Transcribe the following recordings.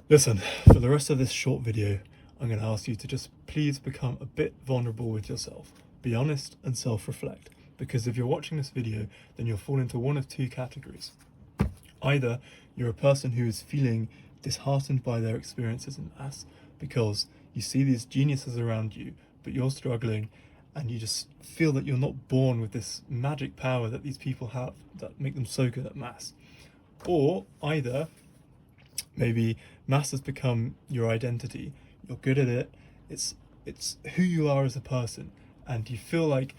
Listen, for the rest of this short video, I'm going to ask you to just please become a bit vulnerable with yourself. Be honest and self-reflect, because if you're watching this video, then you'll fall into one of two categories. Either you're a person who is feeling disheartened by their experiences in maths because you see these geniuses around you, but you're struggling and you just feel that you're not born with this magic power that these people have that make them so good at maths. Or either maybe maths has become your identity, you're good at it, it's who you are as a person, and you feel like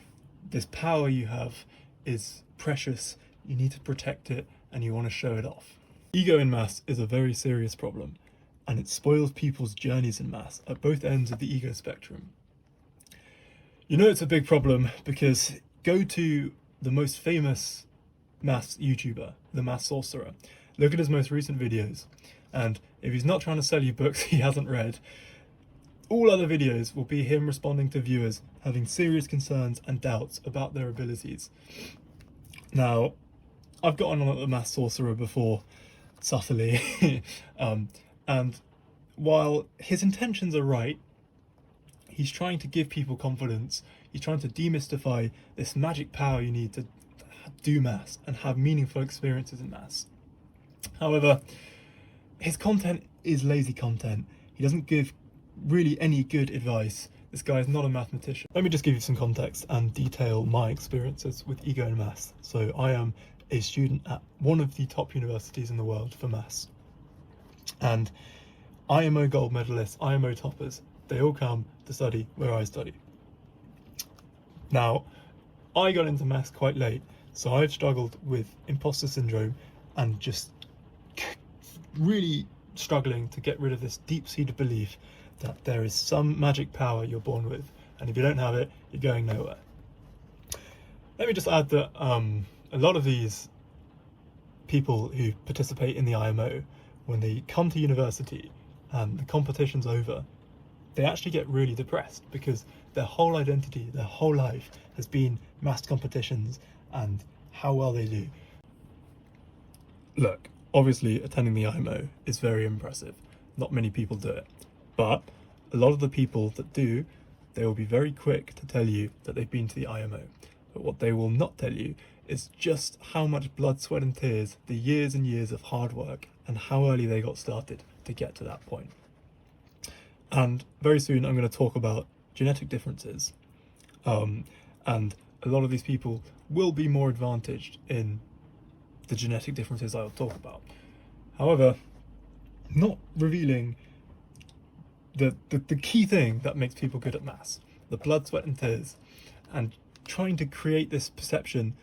this power you have is precious, you need to protect it, and you want to show it off. Ego in maths is a very serious problem, and it spoils people's journeys in maths at both ends of the ego spectrum. You know it's a big problem because go to the most famous maths YouTuber, the Maths Sorcerer. Look at his most recent videos, and if he's not trying to sell you books he hasn't read, all other videos will be him responding to viewers having serious concerns and doubts about their abilities. Now, I've gotten on at the Maths Sorcerer before, subtly, and while his intentions are right, he's trying to give people confidence, he's trying to demystify this magic power you need to do maths and have meaningful experiences in maths. However, his content is lazy content. He doesn't give really any good advice. This guy is not a mathematician. Let me just give you some context and detail my experiences with ego in maths. So I am a student at one of the top universities in the world for maths. And IMO gold medalists, IMO toppers, they all come to study where I study. Now, I got into maths quite late, so I've struggled with imposter syndrome and just really struggling to get rid of this deep-seated belief that there is some magic power you're born with, and if you don't have it, you're going nowhere. Let me just add that a lot of these people who participate in the IMO, when they come to university and the competition's over, they actually get really depressed because their whole identity, their whole life has been maths competitions and how well they do. Look, obviously attending the IMO is very impressive. Not many people do it, but a lot of the people that do, they will be very quick to tell you that they've been to the IMO. But what they will not tell you is just how much blood, sweat and tears, the years and years of hard work, and how early they got started to get to that point. And very soon I'm going to talk about genetic differences. And a lot of these people will be more advantaged in the genetic differences I'll talk about. However, not revealing the key thing that makes people good at maths, the blood, sweat and tears, and trying to create this perception,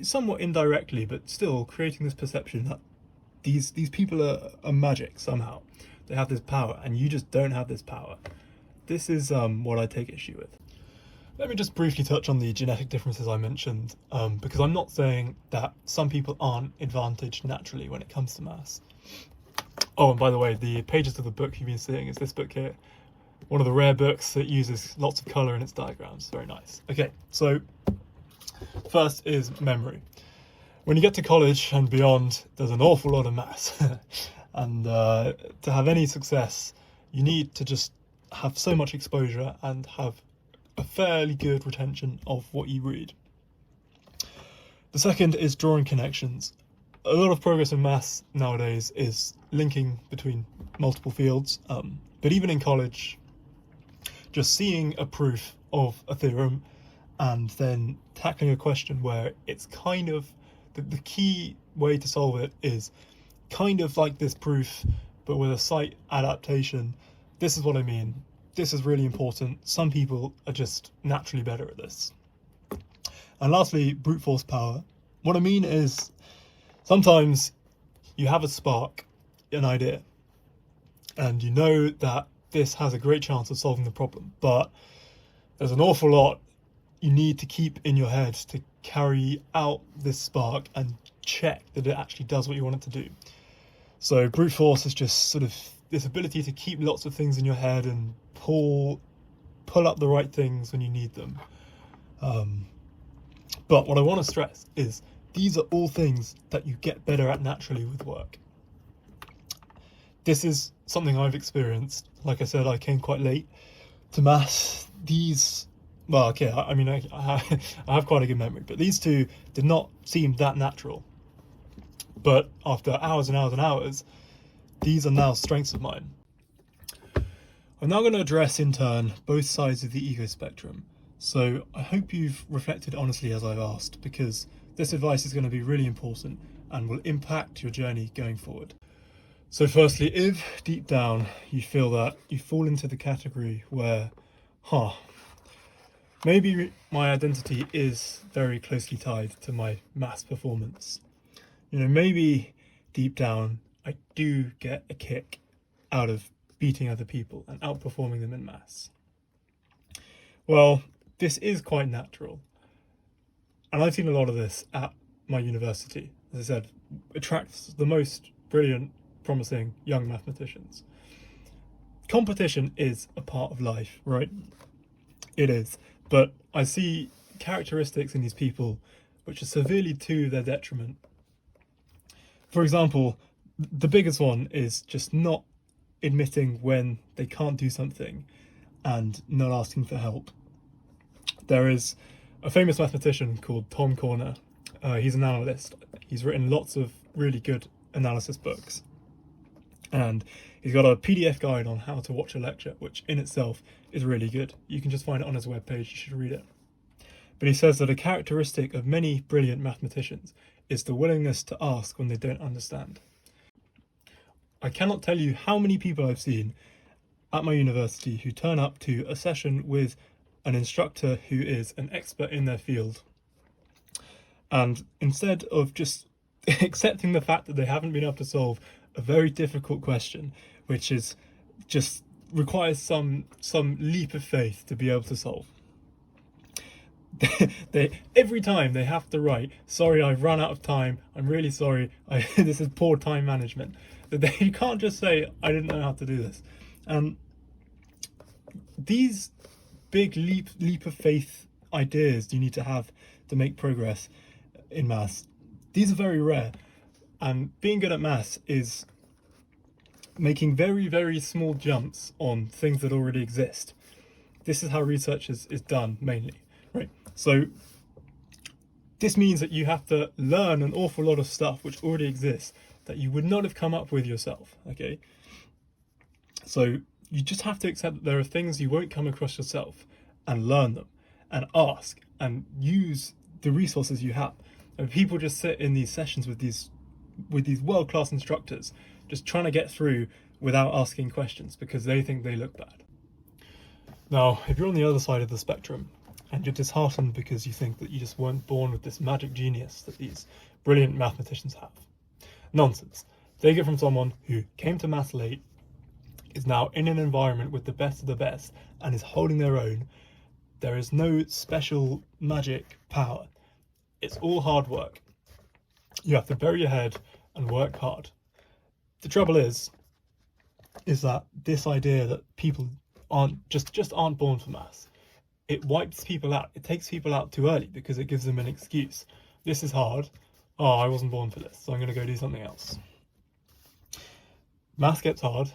somewhat indirectly, but still creating this perception that these people are magic somehow. They have this power, and you just don't have this power. This is what I take issue with. Let me just briefly touch on the genetic differences I mentioned, because I'm not saying that some people aren't advantaged naturally when it comes to maths. Oh, and by the way, the pages of the book you've been seeing is this book here. One of the rare books that uses lots of colour in its diagrams. Very nice. Okay, so first is memory. When you get to college and beyond, there's an awful lot of maths. And to have any success, you need to just have so much exposure and have a fairly good retention of what you read. The second is drawing connections. A lot of progress in maths nowadays is linking between multiple fields, but even in college, just seeing a proof of a theorem and then tackling a question where it's kind of, the key way to solve it is kind of like this proof, but with a slight adaptation. This is what I mean. This is really important. Some people are just naturally better at this. And lastly, brute force power. What I mean is, sometimes you have a spark, an idea, and you know that this has a great chance of solving the problem, but there's an awful lot you need to keep in your head to carry out this spark and check that it actually does what you want it to do. So brute force is just sort of this ability to keep lots of things in your head and pull up the right things when you need them. But what I want to stress is these are all things that you get better at naturally with work. This is something I've experienced. Like I said, I came quite late to maths. Well, okay, I mean, I have quite a good memory, but these two did not seem that natural. But after hours and hours and hours, these are now strengths of mine. I'm now going to address in turn both sides of the ego spectrum. So I hope you've reflected honestly as I've asked, because this advice is going to be really important and will impact your journey going forward. So firstly, if deep down you feel that you fall into the category where, maybe my identity is very closely tied to my maths performance. You know, maybe deep down I do get a kick out of beating other people and outperforming them in maths. Well, this is quite natural. And I've seen a lot of this at my university. As I said, attracts the most brilliant, promising young mathematicians. Competition is a part of life, right? It is. But I see characteristics in these people which are severely to their detriment. For example, the biggest one is just not admitting when they can't do something and not asking for help. There is a famous mathematician called Prof Korner. He's an analyst. He's written lots of really good analysis books. And he's got a PDF guide on how to watch a lecture, which in itself is really good. You can just find it on his webpage, you should read it. But he says that a characteristic of many brilliant mathematicians is the willingness to ask when they don't understand. I cannot tell you how many people I've seen at my university who turn up to a session with an instructor who is an expert in their field, and instead of just accepting the fact that they haven't been able to solve a very difficult question, which is just requires some leap of faith to be able to solve, they every time they have to write, "Sorry, I've run out of time. I'm really sorry. This is poor time management." You can't just say, "I didn't know how to do this." These big leap of faith ideas you need to have to make progress in maths, these are very rare. And being good at maths is making very, very small jumps on things that already exist. This is how research is done mainly, right? So this means that you have to learn an awful lot of stuff which already exists that you would not have come up with yourself, okay? So you just have to accept that there are things you won't come across yourself, and learn them and ask and use the resources you have. And people just sit in these sessions with these world-class instructors just trying to get through without asking questions because they think they look bad. Now, if you're on the other side of the spectrum and you're disheartened because you think that you just weren't born with this magic genius that these brilliant mathematicians have, nonsense. Take it from someone who came to maths late, is now in an environment with the best of the best and is holding their own. There is no special magic power. It's all hard work. You have to bury your head and work hard. The trouble is that this idea that people aren't born for maths, it wipes people out. It takes people out too early because it gives them an excuse. This is hard. Oh, I wasn't born for this, so I'm going to go do something else. Maths gets hard.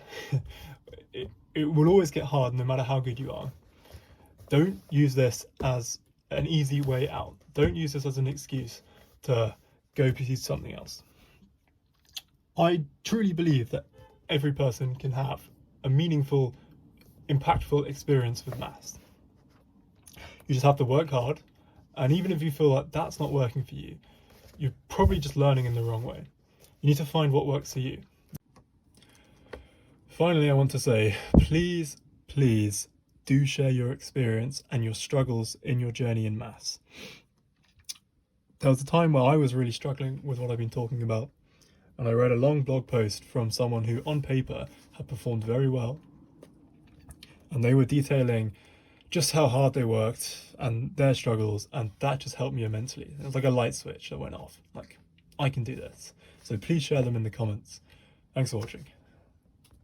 It will always get hard no matter how good you are. Don't use this as an easy way out. Don't use this as an excuse to go pursue something else. I truly believe that every person can have a meaningful, impactful experience with maths. You just have to work hard, and even if you feel like that's not working for you, you're probably just learning in the wrong way. You need to find what works for you. Finally, I want to say, please do share your experience and your struggles in your journey in maths. There was a time where I was really struggling with what I've been talking about, and I read a long blog post from someone who on paper had performed very well, and they were detailing just how hard they worked and their struggles, and that just helped me immensely. It was like a light switch that went off, like, I can do this. So please share them in the comments. Thanks for watching.